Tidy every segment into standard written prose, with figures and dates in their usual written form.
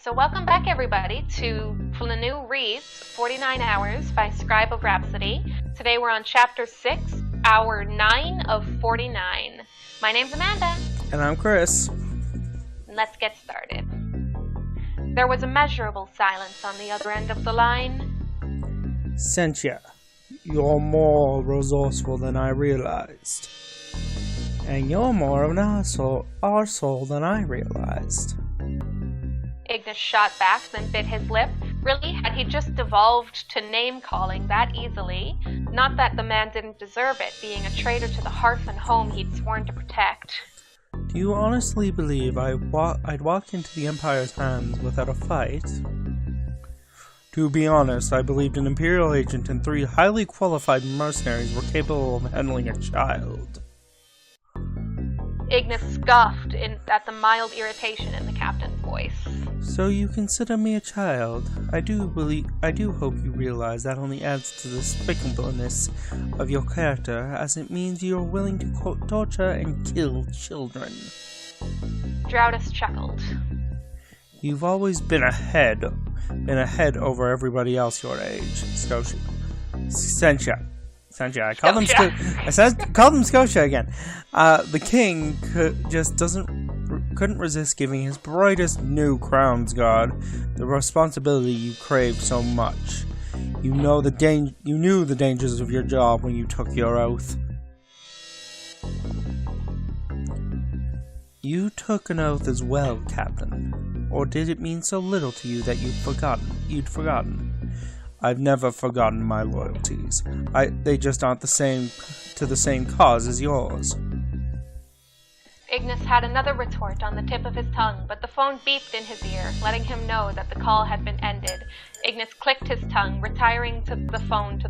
So welcome back everybody to Flyneau Reads 49 Hours by ScribeOfRhapsody. Today we're on Chapter 6, Hour 9 of 49. My name's Amanda. And I'm Chris. Let's get started. There was a measurable silence on the other end of the line. Cynthia, you're more resourceful than I realized. And you're more of an arsehole than I realized. Ignis shot back, then bit his lip. Really, had he just devolved to name-calling that easily? Not that the man didn't deserve it, being a traitor to the hearth and home he'd sworn to protect. Do you honestly believe I'd walk into the Empire's hands without a fight? To be honest, I believed an Imperial agent and 3 highly qualified mercenaries were capable of handling a child. Ignis scoffed at the mild irritation in the captain's voice. So you consider me a child? I do hope you realize that only adds to the despicableness of your character, as it means you are willing to, quote, torture and kill children. Drowdus chuckled. You've always been ahead over everybody else your age, Scotia. Cynthia, I called him Scotia again. The king couldn't resist giving his brightest new crown's guard the responsibility you craved so much. You knew the dangers of your job when you took your oath. You took an oath as well, Captain. Or did it mean so little to you that you'd forgotten? I've never forgotten my loyalties. They just aren't the same cause as yours. Ignis had another retort on the tip of his tongue, but the phone beeped in his ear, letting him know that the call had been ended. Ignis clicked his tongue, retiring the phone to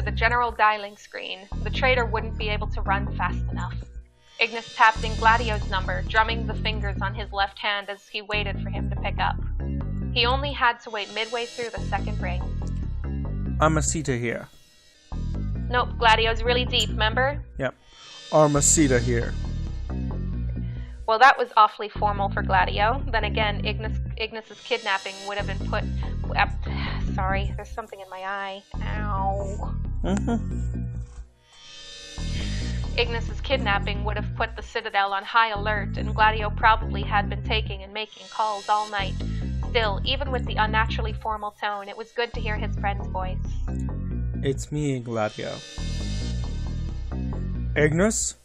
the general dialing screen. The traitor wouldn't be able to run fast enough. Ignis tapped in Gladio's number, drumming the fingers on his left hand as he waited for him to pick up. He only had to wait midway through the second ring. Armacita here. Nope, Gladio's really deep, remember? Yep. Armacita here. Well, that was awfully formal for Gladio. Then again, Ignis's kidnapping would have been put... sorry, there's something in my eye. Ow. Ignis's kidnapping would have put the Citadel on high alert, and Gladio probably had been taking and making calls all night. Still, even with the unnaturally formal tone, it was good to hear his friend's voice. It's me, Gladio. Ignis?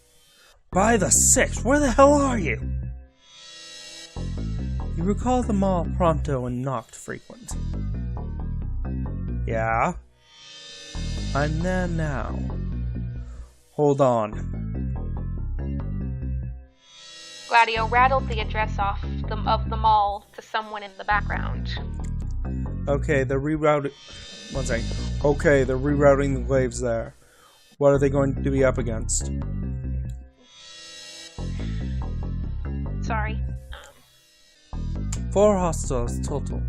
By the 6th, where the hell are you? You recall the mall pronto and knocked frequent. Yeah? I'm there now. Hold on. Gladio rattled the address of the mall to someone in the background. Okay, they're rerouting... One second. Okay, they're rerouting the glaives there. What are they going to be up against? Sorry. 4 hostiles total.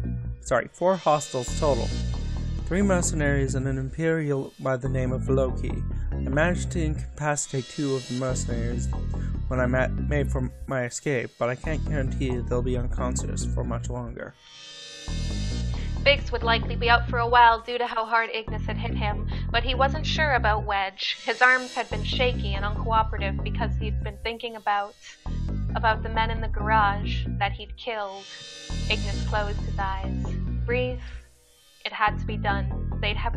3 mercenaries and an Imperial by the name of Loki. I managed to incapacitate 2 of the mercenaries when I made for my escape, but I can't guarantee they'll be unconscious for much longer. Biggs would likely be out for a while due to how hard Ignis had hit him, but he wasn't sure about Wedge. His arms had been shaky and uncooperative because he'd been thinking about the men in the garage that he'd killed. Ignis closed his eyes. Breathe. It had to be done. They'd have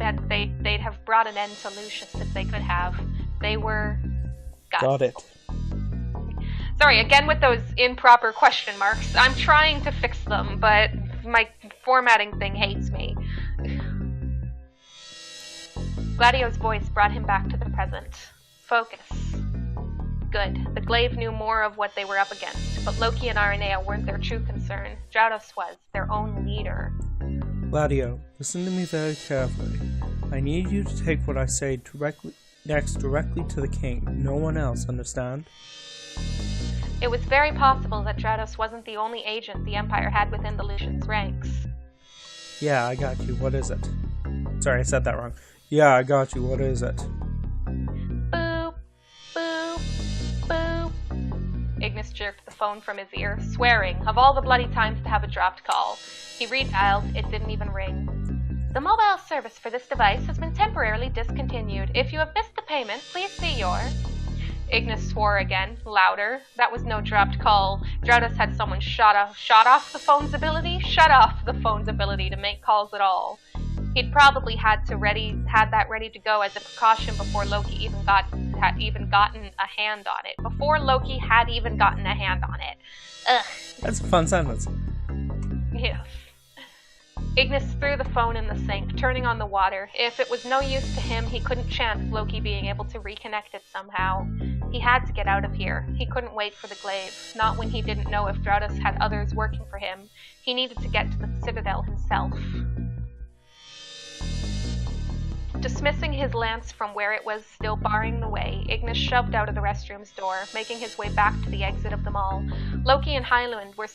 brought an end to Lucius if they could have. They were... Got it. Sorry, again with those improper question marks. I'm trying to fix them, but my formatting thing hates me. Gladio's voice brought him back to the present. Focus. Good. The glaive knew more of what they were up against, but Loki and Aranea weren't their true concern. Drowdus was, their own leader. Gladio, listen to me very carefully. I need you to take what I say directly to the king. No one else, understand? It was very possible that Drowdus wasn't the only agent the Empire had within the Lucian's ranks. Yeah, I got you. What is it? Sorry, I said that wrong. Yeah, I got you. What is it? Boop, boop, boop. Ignis jerked the phone from his ear, swearing, of all the bloody times to have a dropped call. He redialed. It didn't even ring. The mobile service for this device has been temporarily discontinued. If you have missed the payment, please see your... Ignis swore again, louder. That was no dropped call. Draudas had someone shut off the phone's ability to make calls at all. He'd probably had that ready to go as a precaution before Loki had even gotten a hand on it. Ugh. That's a fun sentence. Yes. Ignis threw the phone in the sink, turning on the water. If it was no use to him, he couldn't chance Loki being able to reconnect it somehow. He had to get out of here. He couldn't wait for the glaive, not when he didn't know if Draudas had others working for him. He needed to get to the Citadel himself. Dismissing his lance from where it was still barring the way, Ignis shoved out of the restroom's door, making his way back to the exit of the mall. Loki and Highwind were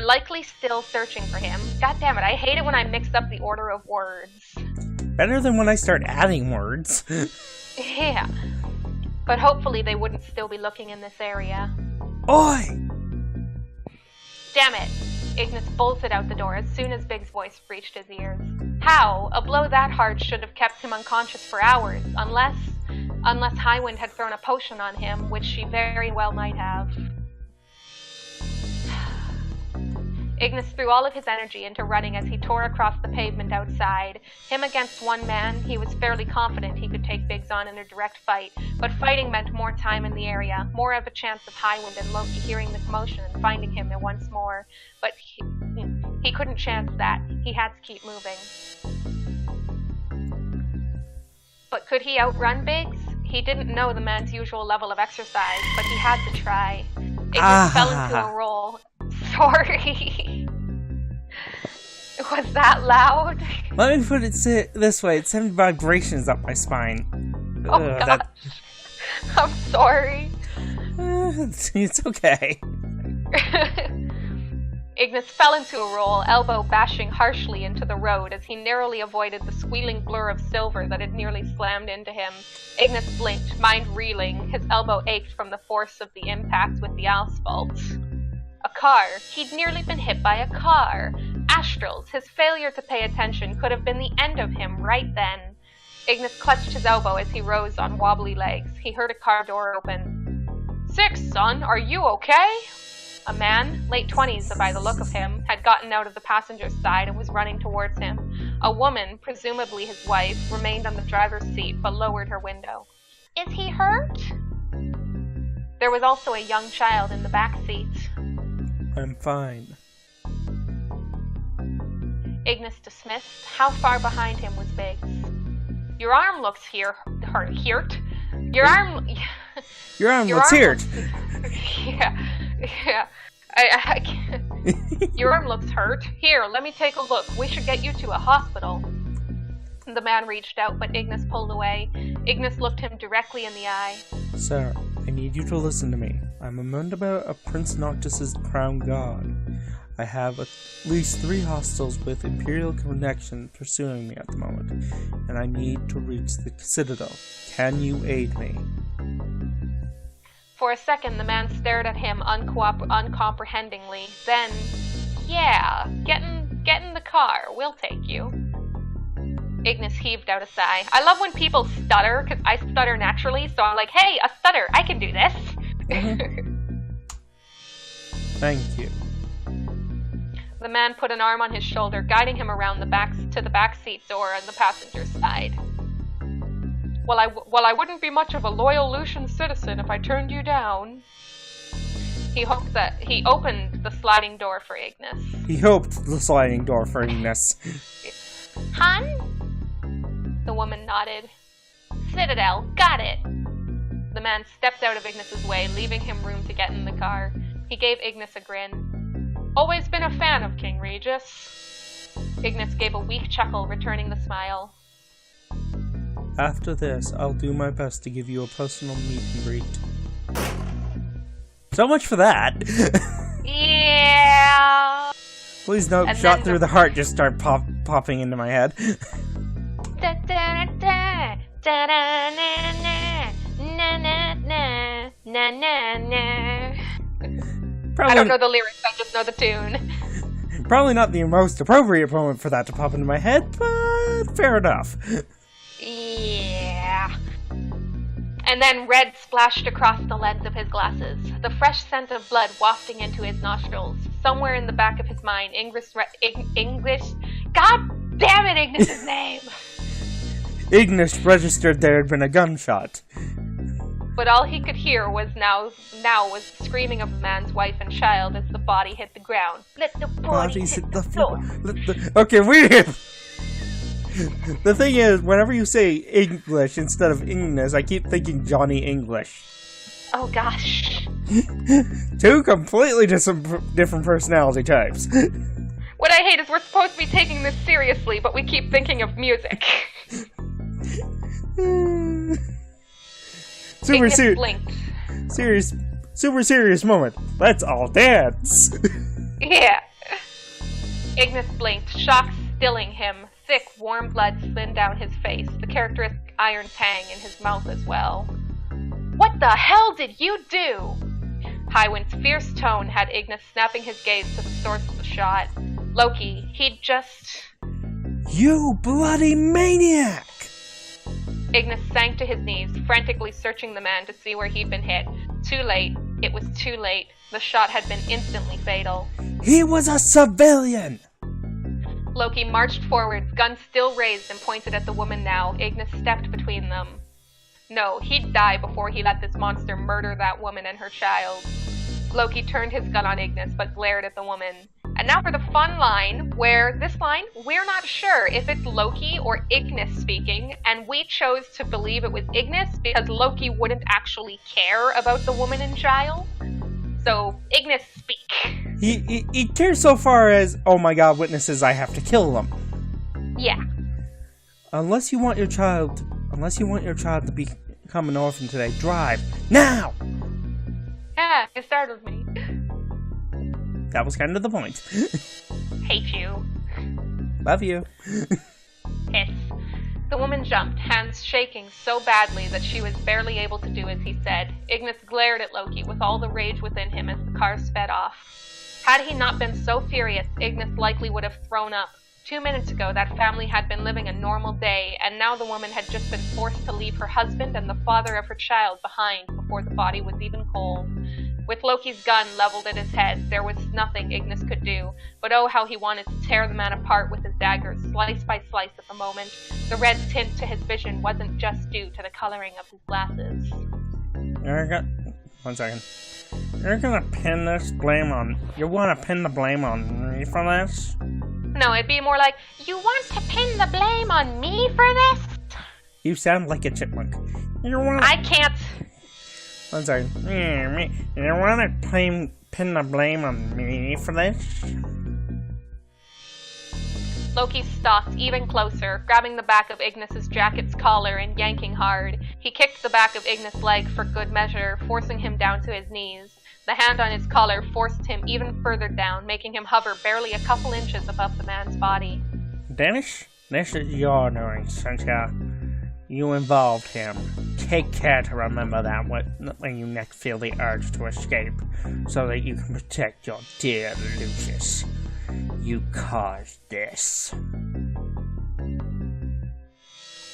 likely still searching for him. God damn it, I hate it when I mix up the order of words. Better than when I start adding words. Yeah. But hopefully they wouldn't still be looking in this area. Oi! Damn it! Ignis bolted out the door as soon as Big's voice reached his ears. How? A blow that hard should have kept him unconscious for hours, unless Highwind had thrown a potion on him, which she very well might have. Ignis threw all of his energy into running as he tore across the pavement outside. Him against one man, he was fairly confident he could take Biggs on in a direct fight, but fighting meant more time in the area, more of a chance of Highwind and Loki hearing the commotion and finding him there once more. But he couldn't chance that. He had to keep moving. But could he outrun Biggs? He didn't know the man's usual level of exercise, but he had to try. Ignis fell into a roll. Sorry. Was that loud? Let me put it this way. It's sending vibrations up my spine. Oh, gosh. I'm sorry. It's okay. Ignis fell into a roll, elbow bashing harshly into the road as he narrowly avoided the squealing blur of silver that had nearly slammed into him. Ignis blinked, mind reeling. His elbow ached from the force of the impact with the asphalt. A car. He'd nearly been hit by a car. Astrals. His failure to pay attention could have been the end of him right then. Ignis clutched his elbow as he rose on wobbly legs. He heard a car door open. "Six, son, are you okay?" A man, late 20s by the look of him, had gotten out of the passenger's side and was running towards him. A woman, presumably his wife, remained on the driver's seat but lowered her window. "Is he hurt?" There was also a young child in the back seat. I'm fine. Ignis dismissed. How far behind him was Biggs? "Your arm looks hurt. Your arm looks hurt. Yeah. I can't. Your arm looks hurt. Here, let me take a look. We should get you to a hospital." The man reached out, but Ignis pulled away. Ignis looked him directly in the eye. "Sir, I need you to listen to me. I'm a member of Prince Noctis's crown guard. I have at least 3 hostiles with Imperial connection pursuing me at the moment, and I need to reach the Citadel. Can you aid me?" For a second, the man stared at him uncomprehendingly. Then, "Yeah, get in the car. We'll take you." Ignis heaved out a sigh. I love when people stutter, because I stutter naturally, so I'm like, hey, a stutter, I can do this. Thank you. The man put an arm on his shoulder, guiding him around to the back seat door on the passenger's side. Well, I wouldn't be much of a loyal Lucian citizen if I turned you down. He hoped that he opened the sliding door for Ignis. He hoped the sliding door for Ignis. "Hun?" The woman nodded. "Citadel, got it." The man stepped out of Ignis's way, leaving him room to get in the car. He gave Ignis a grin. "Always been a fan of King Regis." Ignis gave a weak chuckle, returning the smile. "After this, I'll do my best to give you a personal meet and greet." So much for that. Yeah. Please don't shot through the heart just start popping into my head. Da, da, da, da, da, da, na, na, na, na, na. Na na na. Probably, I don't know the lyrics, I just know the tune. Probably not the most appropriate moment for that to pop into my head, but fair enough. Yeah. And then red splashed across the lens of his glasses, the fresh scent of blood wafting into his nostrils. Somewhere in the back of his mind, English. God damn it, Ignis's name! Ignis registered there had been a gunshot. But all he could hear was now was the screaming of the man's wife and child as the body hit the ground. Let the body hit the floor. Okay, wait. The thing is, whenever you say English instead of Ignis, I keep thinking Johnny English. Oh gosh. Two completely different personality types. What I hate is we're supposed to be taking this seriously, but we keep thinking of music. Super serious moment. Let's all dance. Yeah. Ignis blinked, shock stilling him. Thick, warm blood slid down his face, the characteristic iron tang in his mouth as well. What the hell did you do? Highwind's fierce tone had Ignis snapping his gaze to the source of the shot. Loki, he'd just... You bloody maniac! Ignis sank to his knees, frantically searching the man to see where he'd been hit. Too late. It was too late. The shot had been instantly fatal. He was a civilian! Loki marched forward, gun still raised and pointed at the woman now. Ignis stepped between them. No, he'd die before he let this monster murder that woman and her child. Loki turned his gun on Ignis, but glared at the woman. And now for the fun line, where this line, we're not sure if it's Loki or Ignis speaking, and we chose to believe it was Ignis because Loki wouldn't actually care about the woman and child. So, Ignis, speak. He cares so far as, oh my god, witnesses, I have to kill them. Yeah. Unless you want your child to become an orphan today, drive now. Yeah, you startled me. That was kind of the point. Hate you. Love you. Hiss. The woman jumped, hands shaking so badly that she was barely able to do as he said. Ignis glared at Loki with all the rage within him as the car sped off. Had he not been so furious, Ignis likely would have thrown up. 2 minutes ago, that family had been living a normal day, and now the woman had just been forced to leave her husband and the father of her child behind before the body was even cold. With Loki's gun leveled at his head, there was nothing Ignis could do, but oh how he wanted to tear the man apart with his dagger, slice by slice at the moment. The red tint to his vision wasn't just due to the coloring of his glasses. One second. You're gonna pin this blame on... You wanna pin the blame on me for this? No, it'd be more like, you want to pin the blame on me for this? You sound like a chipmunk. I can't... One second. You wanna pin the blame on me for this? Loki stalked even closer, grabbing the back of Ignis's jacket's collar and yanking hard. He kicked the back of Ignis' leg for good measure, forcing him down to his knees. The hand on his collar forced him even further down, making him hover barely a couple inches above the man's body. Dennis, this is your doing, Cynthia. You involved him. Take care to remember that when you next feel the urge to escape, so that you can protect your dear Lucius. You caused this.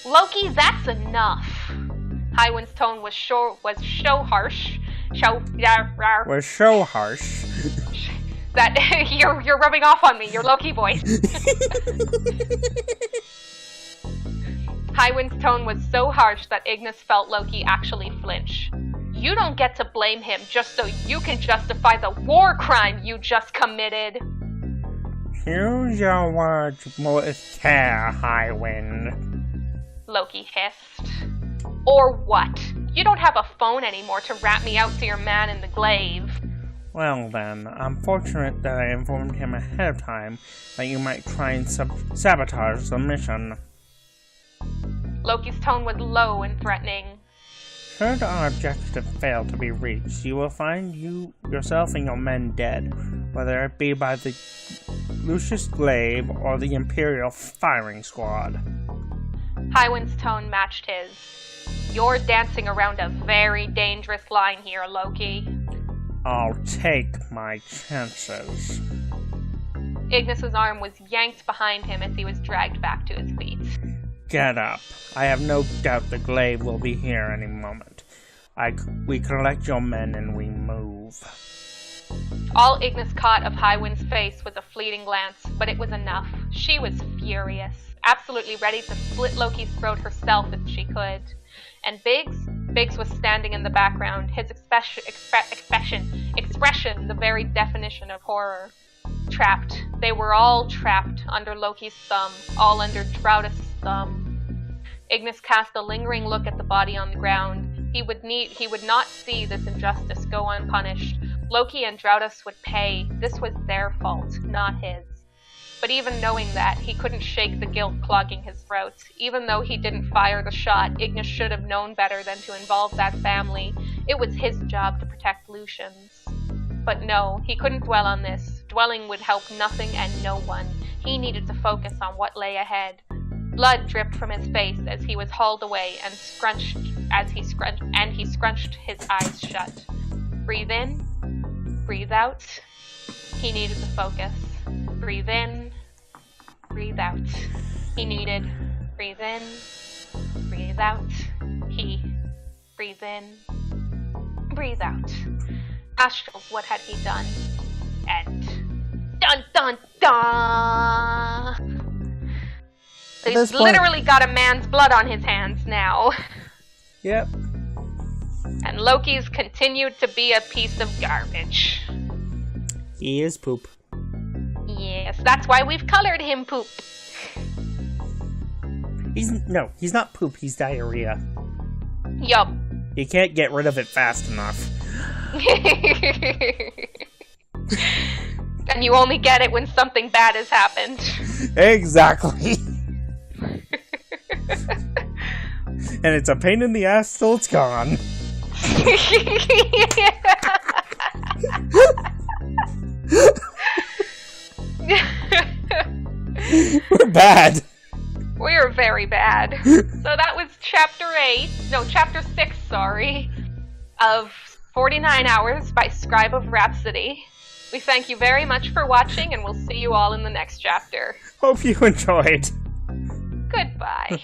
Loki, that's enough. Highwind's tone was so harsh. Was so harsh. That you're rubbing off on me, your Loki voice. Highwind's tone was so harsh that Ignis felt Loki actually flinch. You don't get to blame him just so you can justify the war crime you just committed. Use your words with care, Highwind. Loki hissed. Or what? You don't have a phone anymore to rat me out to your man in the glaive. Well then, I'm fortunate that I informed him ahead of time that you might try and sabotage the mission. Loki's tone was low and threatening. Should our objective fail to be reached, you will find yourself and your men dead, whether it be by the Lucius Glaive or the Imperial firing squad. Highwind's tone matched his. You're dancing around a very dangerous line here, Loki. I'll take my chances. Ignis's arm was yanked behind him as he was dragged back to his feet. Get up. I have no doubt the glaive will be here any moment. We collect your men and we move. All Ignis caught of Highwind's face was a fleeting glance, but it was enough. She was furious, absolutely ready to split Loki's throat herself if she could. And Biggs was standing in the background, his expression, the very definition of horror. Trapped. They were all trapped under Loki's thumb, all under Drautus' thumb. Ignis cast a lingering look at the body on the ground. He would not see this injustice go unpunished. Loki and Drautus would pay. This was their fault, not his. But even knowing that, he couldn't shake the guilt clogging his throat. Even though he didn't fire the shot, Ignis should have known better than to involve that family. It was his job to protect Lucian's. But no, he couldn't dwell on this. Dwelling would help nothing and no one. He needed to focus on what lay ahead. Blood dripped from his face as he was hauled away and he scrunched his eyes shut. Breathe in, breathe out. He needed to focus. Breathe in, breathe out. He needed breathe in, breathe out. He breathe in, breathe out. Astrals, what had he done? And dun dun dun! He's literally got a man's blood on his hands now. Yep. And Loki's continued to be a piece of garbage. He is poop. Yes, that's why we've colored him poop. He's not poop, he's diarrhea. Yup. You can't get rid of it fast enough. And you only get it when something bad has happened. Exactly. And it's a pain in the ass till it's gone. We're bad. We're very bad. So that was chapter 6, of 49 Hours by ScribeOfRhapsody. We thank you very much for watching, and we'll see you all in the next chapter. Hope you enjoyed. Goodbye.